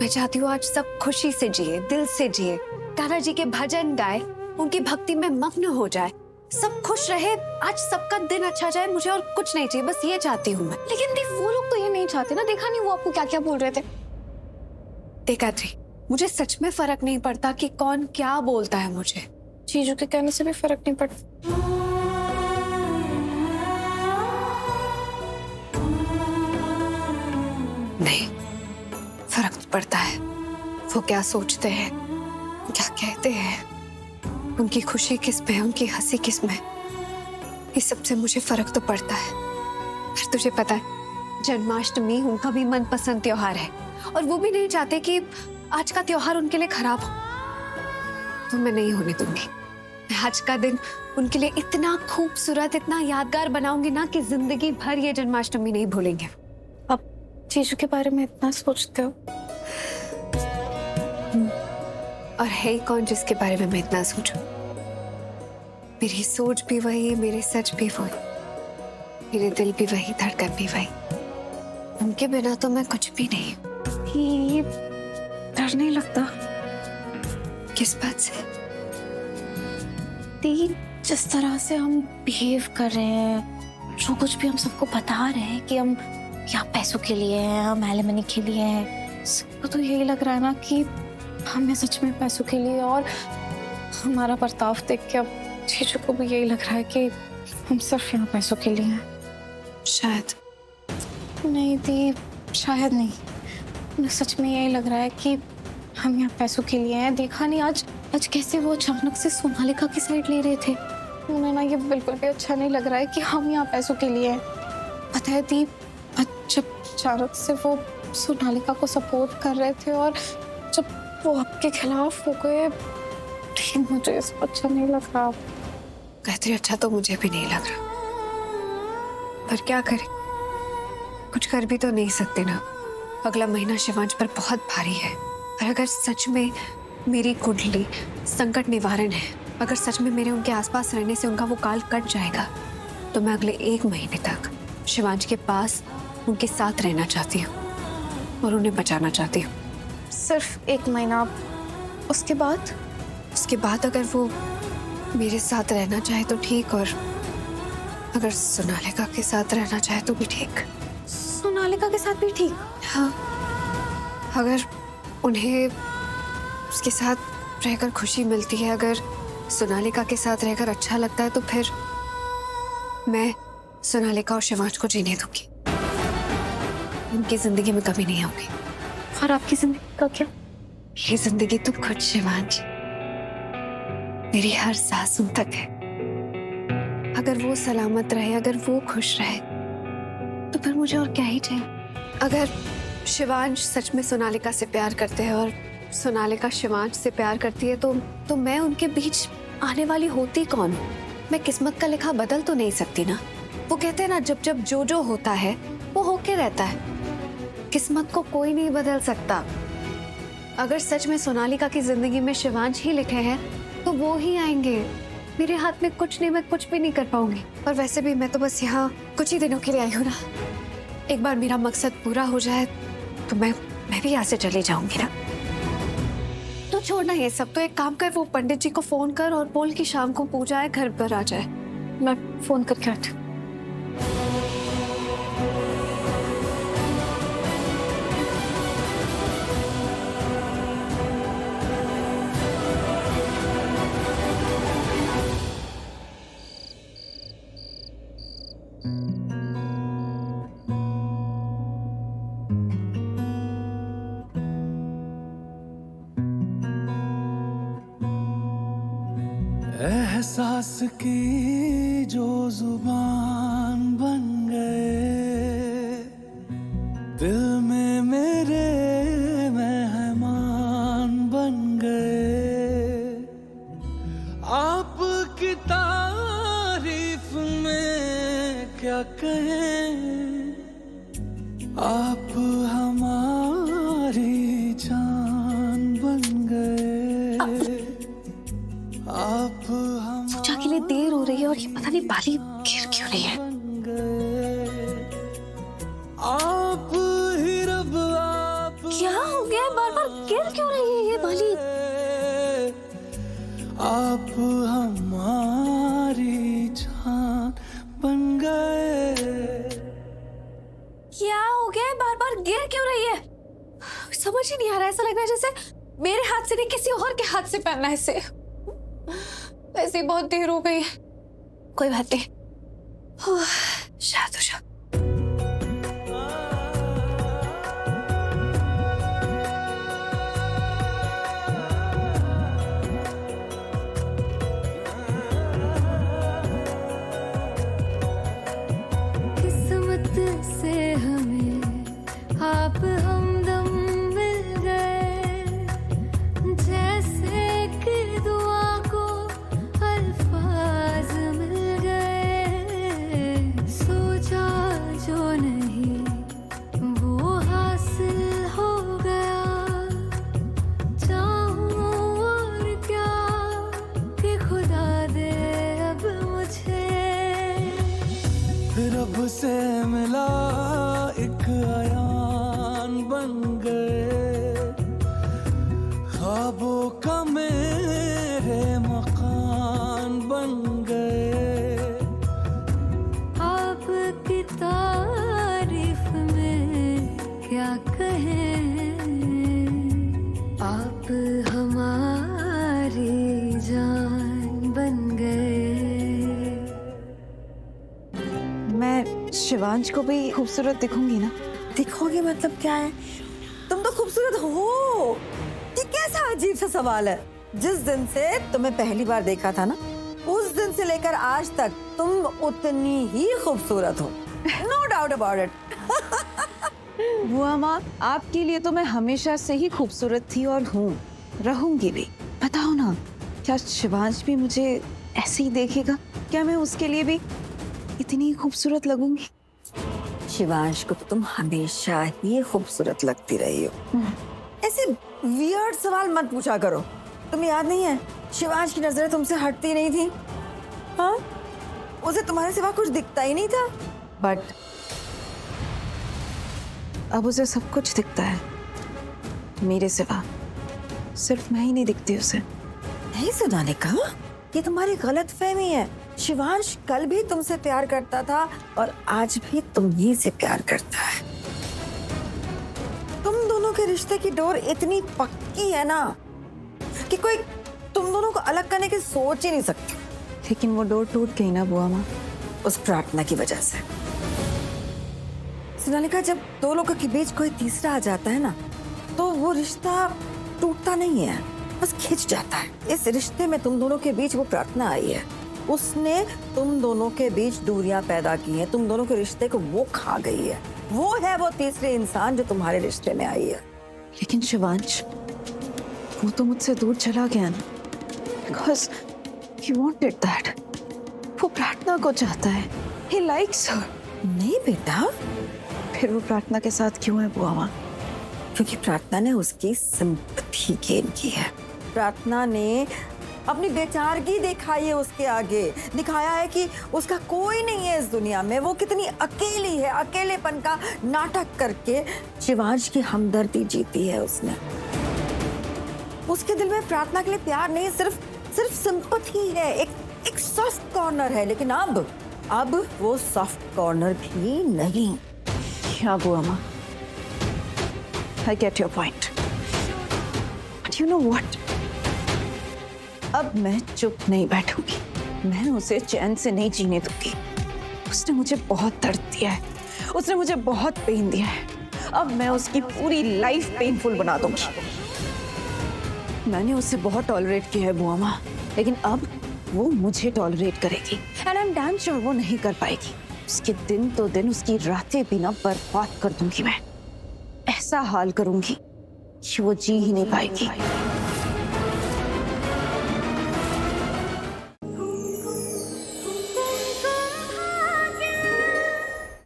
मैं चाहती हूँ आज सब खुशी से जिए, दिल से जिए, तारा जी के भजन गाए, उनकी भक्ति में मग्न हो जाए, सब खुश रहे, आज सबका दिन अच्छा जाए। मुझे और कुछ नहीं चाहिए, बस ये चाहती हूँ मैं। लेकिन दी वो लोग तो ये नहीं चाहते ना, देखा नहीं वो आपको क्या क्या बोल रहे थे। देखा थी, मुझे सच में फर्क नहीं पड़ता कि कौन क्या बोलता है मुझे। चीजों के कहने से भी फर्क नहीं पड़ता। नहीं, फर्क तो पड़ता है। वो क्या सोचते हैं, क्या कहते हैं, उनकी खुशी किस में, उनकी हंसी किस में, इस सब से मुझे फर्क तो पड़ता है। पर तुझे पता है, जन्माष्टमी उनका भी मनपसंद त्योहार है और वो भी नहीं चाहते कि आज का त्योहार उनके लिए खराब हो। तो मैं नहीं होने दूंगी। मैं आज का दिन उनके लिए इतना खूबसूरत, इतना यादगार बनाऊंगी ना कि जिंदगी भर ये जन्माष्टमी नहीं भूलेंगे। अब चीजों के बारे में इतना सोचते हो? और है ही कौन जिसके बारे में मैं इतना सोचूं? मेरी सोच भी वही, मेरे सच भी वही, मेरे दिल भी वही, धड़कन भी वही। उनके बिना तो मैं कुछ भी नहीं। ये डर नहीं लगता? किस बात से? दी, जिस तरह से हम बिहेव कर रहे हैं, जो कुछ भी हम सबको बता रहे हैं कि हम यहाँ पैसों के लिए हैं, हम एलिमनी के लिए हैं, सबको तो यही लग रहा है ना कि हमें सच में पैसों के लिए, और हमारा बर्ताव देख के अब चीजों को भी यही लग रहा है कि हम सिर्फ यहाँ पैसों के लिए हैं। शायद नहीं दी, शायद नहीं, मुझे सच में यही लग रहा है कि हम यहाँ पैसों के लिए हैं। देखा नहीं आज कैसे वो अचानक से सोनालिका की साइड ले रहे थे। मुझे ना ये बिल्कुल भी अच्छा नहीं लग रहा है कि हम यहाँ पैसों के लिए हैं। पता है दी, जब अचानक से वो सोनालिका को सपोर्ट कर रहे थे और जब वो आपके खिलाफ हो गए, मुझे इस पर अच्छा नहीं लग रहा। कहते अच्छा तो मुझे भी नहीं लग रहा, पर क्या करें, कुछ कर भी तो नहीं सकते ना। अगला महीना शिवांश पर बहुत भारी है, और अगर सच में मेरी कुंडली संकट निवारण है, अगर सच में मेरे उनके आसपास रहने से उनका वो काल कट जाएगा, तो मैं अगले 1 महीने तक शिवांश के पास उनके साथ रहना चाहती हूँ और उन्हें बचाना चाहती हूँ। सिर्फ 1 महीना? उसके बाद? उसके बाद अगर वो मेरे साथ रहना चाहे तो ठीक, और अगर सोनालिका के साथ रहना चाहे तो भी ठीक। सोनालिका के साथ भी ठीक? हाँ, अगर उन्हें उसके साथ रहकर खुशी मिलती है, अगर सोनालिका के साथ रहकर अच्छा लगता है, तो फिर मैं सोनालिका और शिवांश को जीने दूंगी। उनकी जिंदगी में कमी नहीं होगी। और आपकी जिंदगी का क्या? ये जिंदगी तो खुद शिवांश, मेरी हर सांस उन तक है। अगर वो सलामत रहे, अगर वो खुश रहे, तो फिर मुझे और क्या ही चाहिए। अगर शिवांश सच में सोनालिका से प्यार करते हैं और सोनालिका शिवांश से प्यार करती है, तो मैं उनके बीच आने वाली होती कौन हूँ? मैं किस्मत का लिखा बदल तो नहीं सकती ना। वो कहते हैं ना, जब जब जो होता है वो होके रहता है, किस्मत को कोई नहीं बदल सकता। अगर सच में सोनालिका की जिंदगी में शिवांश ही लिखे हैं, तो वो ही आएंगे। मेरे हाथ में कुछ नहीं, मैं कुछ भी नहीं कर पाऊंगी। और वैसे भी मैं तो बस यहाँ कुछ ही दिनों के लिए आई हूँ ना। एक बार मेरा मकसद पूरा हो जाए तो मैं भी यहाँ से चली जाऊंगी ना। तो छोड़ना ये सब, तो एक काम कर, वो पंडित जी को फोन कर और बोल कि शाम को पूजा है, घर पर आ जाए। मैं फोन करके आती हूँ। एहसास की जो जुबान बन गए, दिल में मेरे मेहमान बन गए। आपकी तारीफ में क्या कहें, आप हमारी जान बन गए। आप पूजा के लिए देर हो रही है और ये पता नहीं बाली गिर क्यों रही है। आप ही रब, आप क्या हो गया? बार गिर क्यों रही है ये बाली? आप हमारी जान बन गए। क्या हो गया? बार बार गिर क्यों रही है? समझ ही नहीं आ रहा। ऐसा लग रहा है जैसे मेरे हाथ से नहीं किसी और के हाथ से पहनना है इसे। वैसे बहुत देर हो गई है। कोई बात नहीं, शायद हो जा। किस्मत से हमें आप हमदम मिल गए, जैसे कि दुआ को अल्फाज मिल गए। सोचा जो नहीं वो हासिल हो गया, चाहूं और क्या कि खुदा दे अब मुझे। रब से मिला एक अयान बन गए, ख्वाबों का मेरे मकान बन गए। आपकी तारीफ में क्या कहें, आप हमारी जान बन गए। मैं शिवांश को भी खूबसूरत दिखूंगी ना? दिखोगे मतलब क्या है? तुम तो खूबसूरत हो। ये कैसा अजीब सा सवाल है? जिस दिन से तुम्हें पहली बार देखा था ना, उस दिन से लेकर आज तक तुम उतनी ही खूबसूरत हो। No doubt about it. बुआ माँ, आपके लिए तो मैं हमेशा से ही खूबसूरत थी और हूँ, रहूंगी भी। बताओ ना, क्या शिवांश भी मुझे ऐसे ही देखेगा? क्या मैं उसके लिए भी इतनी खूबसूरत लगूंगी? शिवांश को तो तुम हमेशा ही खूबसूरत लगती रही हो। ऐसे वियर्ड सवाल मत पूछा करो। तुम्हें याद नहीं है, शिवांश की नजरें तुमसे हटती नहीं थी। हाँ, उसे तुम्हारे सिवा कुछ दिखता ही नहीं था। बट अब उसे सब कुछ दिखता है मेरे सिवा। सिर्फ मैं ही नहीं दिखती उसे। नहीं सोनाली का, ये तुम्हारी गलत फहमी है। शिवांश कल भी तुमसे प्यार करता था और आज भी तुम्ही से प्यार करता है। तुम दोनों के रिश्ते की डोर इतनी पक्की है ना कि कोई तुम दोनों को अलग करने की सोच ही नहीं सकता। लेकिन वो डोर टूट गई ना बुआ माँ, उस प्रार्थना की वजह से। सोनालिका, जब दो लोगों के बीच कोई तीसरा आ जाता है ना, तो वो रिश्ता टूटता नहीं है, बस खिंच जाता है। इस रिश्ते में तुम दोनों के बीच वो प्रार्थना आई है। उसने तुम दोनों के बीच दूरियां पैदा की हैं, तुम दोनों के रिश्ते को वो खा गई है। वो है वो तीसरे इंसान जो तुम्हारे रिश्ते में आई है। लेकिन शिवांश, वो तो मुझसे दूर चला गया ना, because he wanted that। वो प्रार्थना को चाहता है, he likes her। नहीं बेटा, फिर वो प्रार्थना के साथ क्यों है बुआ माँ? क्योंकि प्रार्थना ने उसकी सिंपैथी गेन की है। प्रार्थना ने अपनी बेचारगी दिखाई है उसके आगे, दिखाया है कि उसका कोई नहीं है इस दुनिया में, वो कितनी अकेली है। अकेलेपन का नाटक करके शिवांश की हमदर्दी जीती है उसने। उसके दिल में प्रार्थना के लिए प्यार नहीं, सिर्फ सिंपैथी है, एक सॉफ्ट कॉर्नर है। लेकिन अब वो सॉफ्ट कॉर्नर भी नहीं। हाँ बुआ माँ, I get your point। But you know what? अब मैं चुप नहीं बैठूंगी। मैं उसे चैन से नहीं जीने दूंगी। उसने मुझे बहुत दर्द दिया है, उसने मुझे बहुत पेन दिया है। अब मैं उसकी पूरी लाइफ पेनफुल बना दूंगी। मैंने उसे बहुत टॉलरेट किया है बुआ माँ, लेकिन अब वो मुझे टॉलरेट करेगी। And I am damn sure वो नहीं कर पाएगी। उसके दिन तो दिन, उसकी रातें भी ना बर्बाद कर दूंगी मैं। ऐसा हाल करूंगी कि वो जी ही नहीं पाएगी।